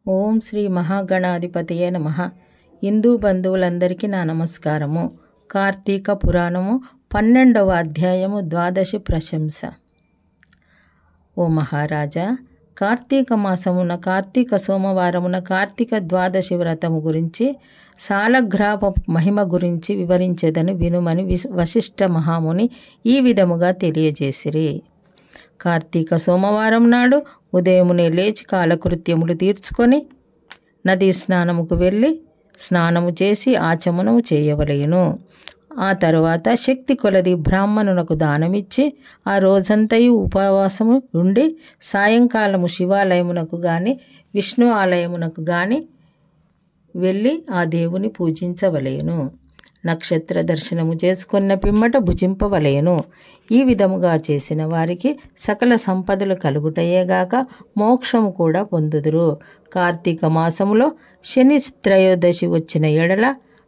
ఓం శ్రీ మహాగణాధిపతయే నమః. హిందూ బంధువులందరికీ నా నమస్కారము. కార్తీక పురాణము 12వ అధ్యాయము ద్వాదశి ప్రశంస. ఓ మహారాజా, కార్తీక మాసమున కార్తీక సోమవారమున కార్తీక ద్వాదశి వ్రతము గురించి సాలగ్రామ మహిమ గురించి వివరించేదని వినుమని వశిష్ఠ మహాముని ఈ విధముగా తెలియజేసిరి. కార్తీక సోమవారం నాడు ఉదయమునే లేచి కాలకృత్యములు తీర్చుకొని నదీ స్నానముకు వెళ్ళి స్నానము చేసి ఆచమనము చేయవలెను. ఆ తరువాత శక్తి కొలది బ్రాహ్మణునకు దానమిచ్చి ఆ రోజంతయు ఉపవాసము ఉండి సాయంకాలము శివాలయమునకు గాని విష్ణు ఆలయమునకు గాని వెళ్ళి ఆ దేవుని పూజించవలెను. నక్షత్ర దర్శనము చేసుకున్న పిమ్మట భుజింపవలెను. ఈ విధముగా చేసిన వారికి సకల సంపదలు కలుగుటయేగాక మోక్షము కూడా పొందుదురు. కార్తీక మాసములో శని త్రయోదశి వచ్చిన ఎడల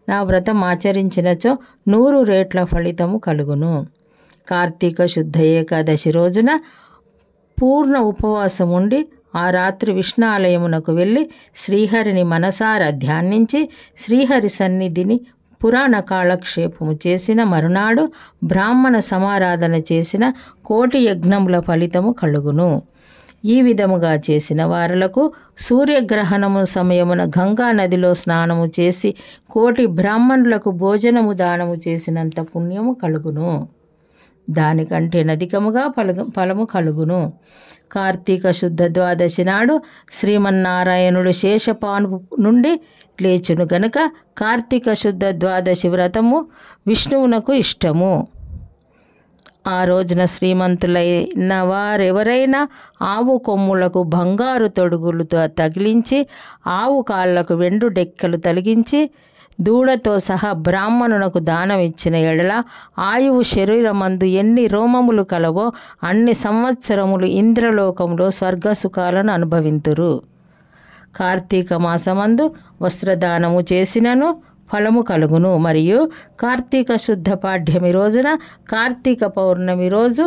నా వ్రతం ఆచరించినచో 100 రెట్ల ఫలితము కలుగును. కార్తీక శుద్ధ ఏకాదశి రోజున పూర్ణ ఉపవాసం ఉండి ఆ రాత్రి విష్ణు ఆలయమునకు వెళ్ళి శ్రీహరిని మనసారా ధ్యానించి శ్రీహరి సన్నిధిని పురాణ కాలక్షేపము చేసిన మరునాడు బ్రాహ్మణ సమారాధన చేసిన 1,000,000 యజ్ఞముల ఫలితము కలుగును. ఈ విధముగా చేసిన వారులకు సూర్యగ్రహణము సమయమున గంగా నదిలో స్నానము చేసి 1,000,000 బ్రాహ్మణులకు భోజనము దానము చేసినంత పుణ్యము కలుగును. దానికంటే అధికముగా ఫలము కలుగును. కార్తీక శుద్ధ ద్వాదశి నాడు శ్రీమన్నారాయణుడు శేషపాను నుండి లేచును గనుక కార్తీక శుద్ధ ద్వాదశి వ్రతము విష్ణువునకు ఇష్టము. ఆ రోజున శ్రీమంతులైన వారెవరైనా ఆవు కొమ్ములకు బంగారు తొడుగులతో తగిలించి ఆవు కాళ్లకు వెండు డెక్కలు తొలగించి దూడతో సహా బ్రాహ్మణునకు దానం ఇచ్చిన ఎడల ఆయువు శరీరమందు ఎన్ని రోమములు కలవో అన్ని సంవత్సరములు ఇంద్రలోకములో స్వర్గసుఖాలను అనుభవింతురు. కార్తీక మాసమందు వస్త్రదానము చేసినను ఫలము కలుగును. మరియు కార్తీక శుద్ధ పాడ్యమి రోజున కార్తీక పౌర్ణమి రోజు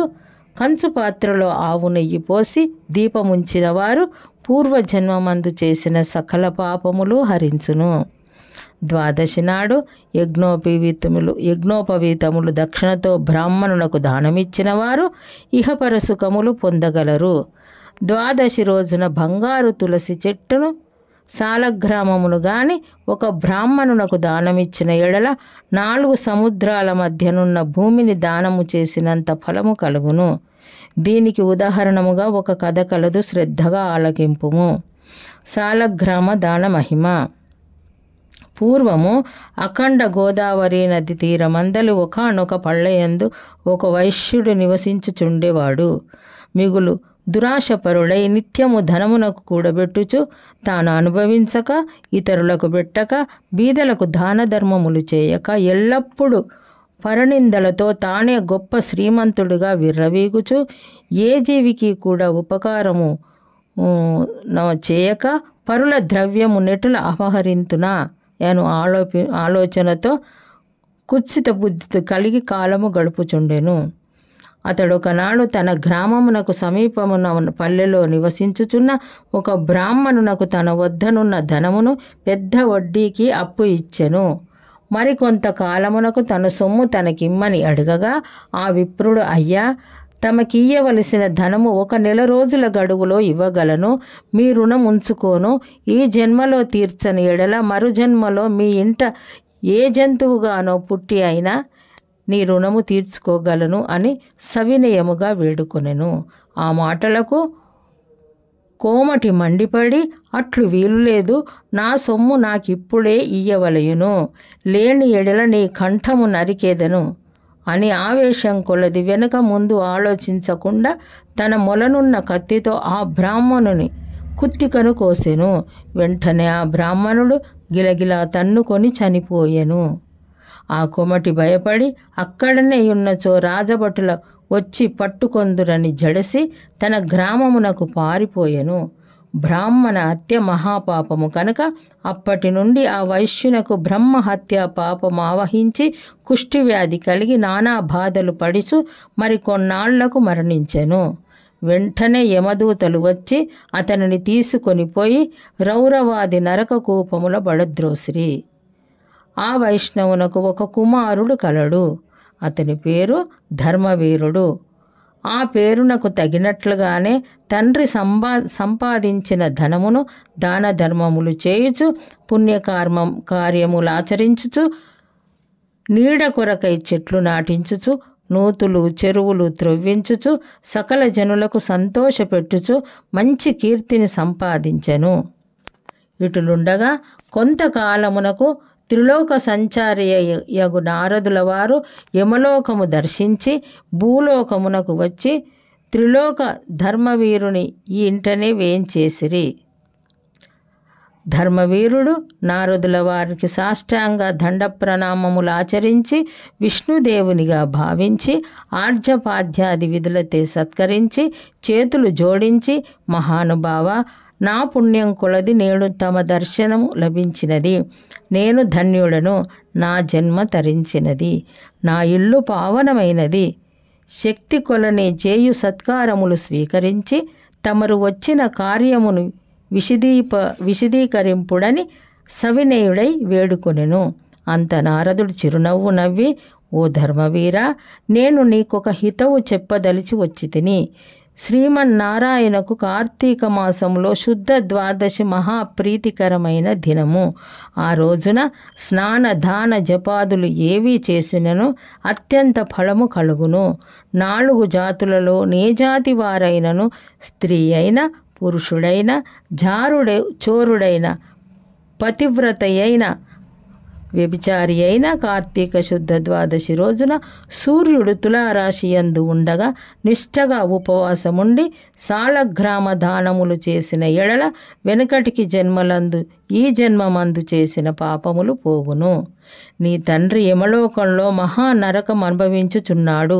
కంచు పాత్రలో ఆవు నెయ్యి పోసి దీపముంచిన వారు పూర్వజన్మమందు చేసిన సకల పాపములు హరించును. ద్వాదశి నాడు యజ్ఞోపవీతములు దక్షిణతో బ్రాహ్మణునకు దానమిచ్చిన వారు ఇహపర సుఖములు పొందగలరు. ద్వాదశి రోజున బంగారు తులసి చెట్టును సాలగ్రామమును గాని ఒక బ్రాహ్మణునకు దానమిచ్చిన ఎడల 4 సముద్రాల మధ్యనున్న భూమిని దానము చేసినంత ఫలము కలుగును. దీనికి ఉదాహరణముగా ఒక కథ కలదు, శ్రద్ధగా ఆలకింపుము. సాలగ్రామ దాన మహిమ. పూర్వము అఖండ గోదావరి నది తీరమందలి ఒకానొక పల్లెయందు ఒక వైశ్యుడు నివసించుచుండేవాడు. మిగులు దురాశపరుడై నిత్యము ధనమునకు కూడబెట్టుచు తాను అనుభవించక ఇతరులకు పెట్టక బీదలకు దాన ధర్మములు చేయక ఎల్లప్పుడూ పరనిందలతో తానే గొప్ప శ్రీమంతుడిగా విర్రవీగుచు ఏ జీవికి కూడా ఉపకారము చేయక పరుల ద్రవ్యము నెటుల అపహరింతునా అను ఆలోచనతో కుత్సిత బుద్ధితో కలిగి కాలము గడుపుచుండెను. అతడొకనాడు తన గ్రామమునకు సమీపమున పల్లెలో నివసించుచున్న ఒక బ్రాహ్మణునకు తన వద్దనున్న ధనమును పెద్ద వడ్డీకి అప్పు ఇచ్చెను. మరికొంత కాలమునకు తన సొమ్ము తనకిమ్మని అడగగా ఆ విప్రుడు, అయ్యా, తమకియ్యవలసిన ధనము 1 నెల రోజుల గడువులో ఇవ్వగలను. మీ రుణం ఉంచుకోను. ఈ జన్మలో తీర్చని ఎడల మరు జన్మలో మీ ఇంట ఏ జంతువుగానో పుట్టి అయినా నీ రుణము తీర్చుకోగలను అని సవినయముగా వేడుకొనెను. ఆ మాటలకు కోమటి మండిపడి, అట్లు వీలులేదు, నా సొమ్ము నాకిప్పుడే ఇయ్యవలయును, లేని ఎడల నీ కంఠము నరికేదను అని ఆవేశం కొలది వెనుక ముందు ఆలోచించకుండా తన మొలనున్న కత్తితో ఆ బ్రాహ్మణుని కుత్తికను కోసెను. వెంటనే ఆ బ్రాహ్మణుడు గిలగిలా తన్నుకొని చనిపోయెను. ఆ కొమటి భయపడి అక్కడనే ఉన్నచో రాజభటుల వచ్చి పట్టుకొందురని జడసి తన గ్రామమునకు పారిపోయెను. బ్రాహ్మణ హత్య మహాపాపము కనుక అప్పటి నుండి ఆ వైశ్యునకు బ్రహ్మహత్య పాపము ఆవహించి కుష్ఠివ్యాధి కలిగి నానా బాధలు పడిచు మరికొన్నాళ్లకు మరణించెను. వెంటనే యమదూతలు వచ్చి అతనిని తీసుకొని పోయి రౌరవాది నరక కూపముల బడద్రోసిరి. ఆ వైష్ణవునకు ఒక కుమారుడు కలడు. అతని పేరు ధర్మవీరుడు. ఆ పేరునకు తగినట్లుగానే తండ్రి సంపాదించిన ధనమును దాన ధర్మములు చేయుచు కార్యములాచరించుచు నీడ కొరకై చెట్లు నాటించుచు నూతులు చెరువులు త్రవ్వించుచు సకల జనులకు సంతోషపెట్టుచు మంచి కీర్తిని సంపాదించెను. ఇటులుండగా కొంతకాలమునకు త్రిలోక సంచారియగు నారదుల వారు యమలోకము దర్శించి భూలోకమునకు వచ్చి త్రిలోక ధర్మవీరుని ఈ ఇంటనే వేంచేసిరి. ధర్మవీరుడు నారదుల వారికి సాష్టాంగ దండ ప్రణామములు ఆచరించి విష్ణుదేవునిగా భావించి ఆర్జపాద్యాది విధులతో సత్కరించి చేతులు జోడించి, మహానుభావ, నా పుణ్యం కొలది నేడు తమ దర్శనము లభించినది. నేను ధన్యుడను. నా జన్మ తరించినది. నా ఇల్లు పావనమైనది. శక్తి కొలనే చేయు సత్కారములు స్వీకరించి తమరు వచ్చిన కార్యమును విశదీకరింపుడని సవినయుడై వేడుకొనెను. అంత నారదుడు చిరునవ్వు నవ్వి, ఓ ధర్మవీరా, నేను నీకొక హితవు చెప్పదలిచి వచ్చి తిని. శ్రీమన్నారాయణకు కార్తీక మాసంలో శుద్ధ ద్వాదశి మహాప్రీతికరమైన దినము. ఆ రోజున స్నాన దాన జపాదులు ఏవి చేసినను అత్యంత ఫలము కలుగును. 4 జాతులలో నే జాతి వారైనను, స్త్రీ అయిన పురుషుడైన, చోరుడైన, పతివ్రత అయిన, వ్యభిచారి అయిన కార్తీక శుద్ధ ద్వాదశి రోజున సూర్యుడు తులారాశి యందు ఉండగా నిష్ఠగా ఉపవాసముండి సాలగ్రామ దానములు చేసిన ఎడల వెనుకటికి జన్మలందు ఈ జన్మమందు చేసిన పాపములు పోవును. నీ తండ్రి యమలోకంలో మహానరకం అనుభవించుచున్నాడు.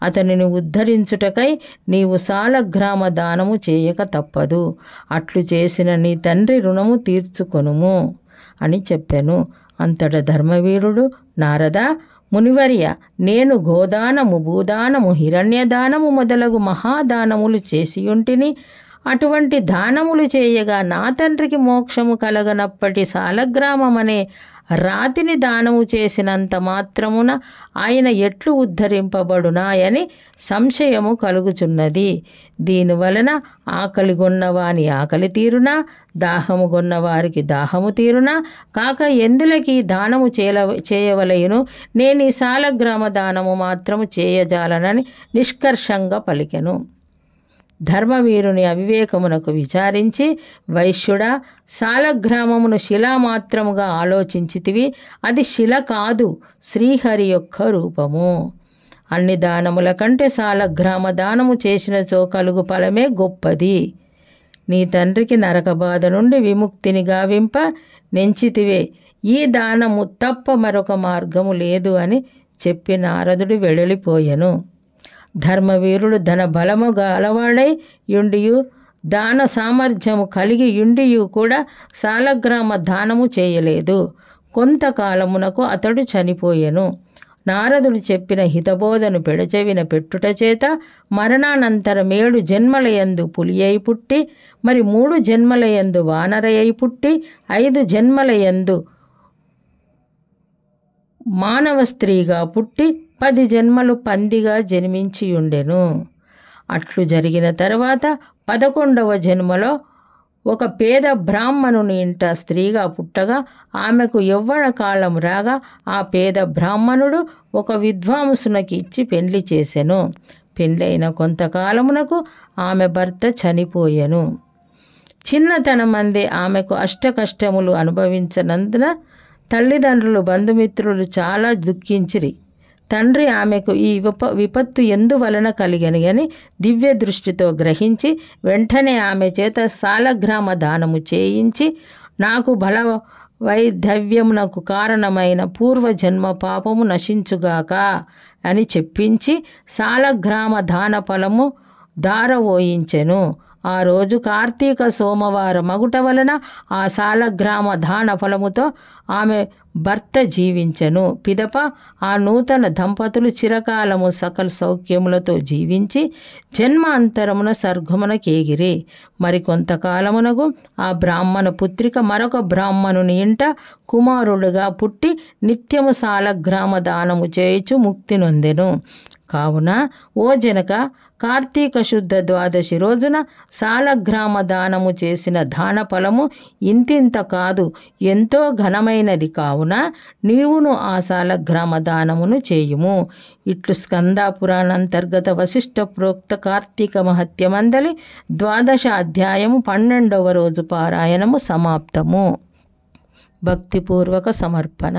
అతనిని ఉద్ధరించుటకై నీవు సాలగ్రామ దానము చేయక తప్పదు. అట్లు చేసిన నీ తండ్రి రుణము తీర్చుకొనుము అని చెప్పెను. అంతట ధర్మవీరుడు, నారదా మునివర్య, నేను గోదానము, భూదానము, హిరణ్యదానము మొదలగు మహాదానములు చేసియుంటిని. అటువంటి దానములు చేయగా నా తండ్రికి మోక్షము కలగనప్పటి సాలగ్రామమనే రాతిని దానము చేసినంత మాత్రమున ఆయన ఎట్లు ఉద్ధరింపబడునాయని సంశయము కలుగుచున్నది. దీనివలన ఆకలి గొన్నవాని ఆకలి తీరునా, దాహము గొన్నవారికి దాహము తీరునా కాక ఎందులకి దానము చేయవలయును. నేను ఈ సాలగ్రామ దానము మాత్రము చేయజాలనని నిష్కర్షంగా పలికెను. ధర్మవీరుని అవివేకమునకు విచారించి, వైశ్యుడా, సాలగ్రామమును శిలామాత్రముగా ఆలోచించితివి. అది శిల కాదు, శ్రీహరి యొక్క రూపము. అన్ని దానముల కంటే సాలగ్రామ దానము చేసినచో కలుగు ఫలమే గొప్పది. నీ తండ్రికి నరక బాధ నుండి విముక్తిని గావింప నెంచితివే. ఈ దానము తప్ప మరొక మార్గము లేదు అని చెప్పి నారదుడు వెడలిపోయెను. ధర్మవీరుడు ధన బలము గలవాడై యుండియు, దాన సామర్థ్యము కలిగి యుండియు కూడా సాలగ్రామ దానము చేయలేదు. కొంతకాలమునకు అతడు చనిపోయెను. నారదుడు చెప్పిన హితబోధను పెడచెవిన పెట్టుట చేత మరణానంతరం 7 జన్మలయందు పులి అయి పుట్టి, మరి 3 జన్మలయందు వానరయ్యి పుట్టి, 5 జన్మలయందు మానవ స్త్రీగా పుట్టి, 10 జన్మలు పందిగా జన్మించియుండెను. అట్లు జరిగిన తర్వాత 11వ జన్మలో ఒక పేద బ్రాహ్మణుని ఇంట స్త్రీగా పుట్టగా ఆమెకు యవ్వన కాలం రాగా ఆ పేద బ్రాహ్మణుడు ఒక విద్వాంసునకి ఇచ్చి పెండ్లి చేసెను. పెండ్లైన కొంతకాలమునకు ఆమె భర్త చనిపోయెను. చిన్నతనమందే ఆమెకు అష్టకష్టములు అనుభవించనందున తల్లిదండ్రులు బంధుమిత్రులు చాలా దుఃఖించిరి. తండ్రి ఆమెకు ఈ విపత్తు ఎందువలన కలిగని దివ్య దృష్టితో గ్రహించి వెంటనే ఆమె చేత సాలగ్రామ దానము చేయించి, నాకు బల వైధవ్యమునకు కారణమైన పూర్వజన్మ పాపము నశించుగాక అని చెప్పించి సాలగ్రామ దాన ఫలము దారవోయించెను. ఆ రోజు కార్తీక సోమవార మగుట వలన ఆ సాలగ్రామ దాన ఫలముతో ఆమె భర్త జీవించెను. పిదప ఆ నూతన దంపతులు చిరకాలము సకల సౌఖ్యములతో జీవించి జన్మాంతరమున స్వర్గమునకేగిరి. మరికొంతకాలమునకు ఆ బ్రాహ్మణ పుత్రిక మరొక బ్రాహ్మణుని ఇంట కుమారుడుగా పుట్టి నిత్యము సాలగ్రామ దానము చేయుచు ముక్తి నొందెను. కావున ఓ జనక, కార్తీక శుద్ధ ద్వాదశి రోజున సాలగ్రామ దానము చేసిన దాన ఫలము ఇంతింత కాదు, ఎంతో ఘనమైనది. కావున నీవును ఆ సాలగ్రామ దానమును చేయుము. ఇట్లు స్కంద పురాణాంతర్గత వశిష్ఠ ప్రోక్త కార్తీక మహత్యమందలి 12వ అధ్యాయము 12వ రోజు పారాయణము సమాప్తము. భక్తిపూర్వక సమర్పణ.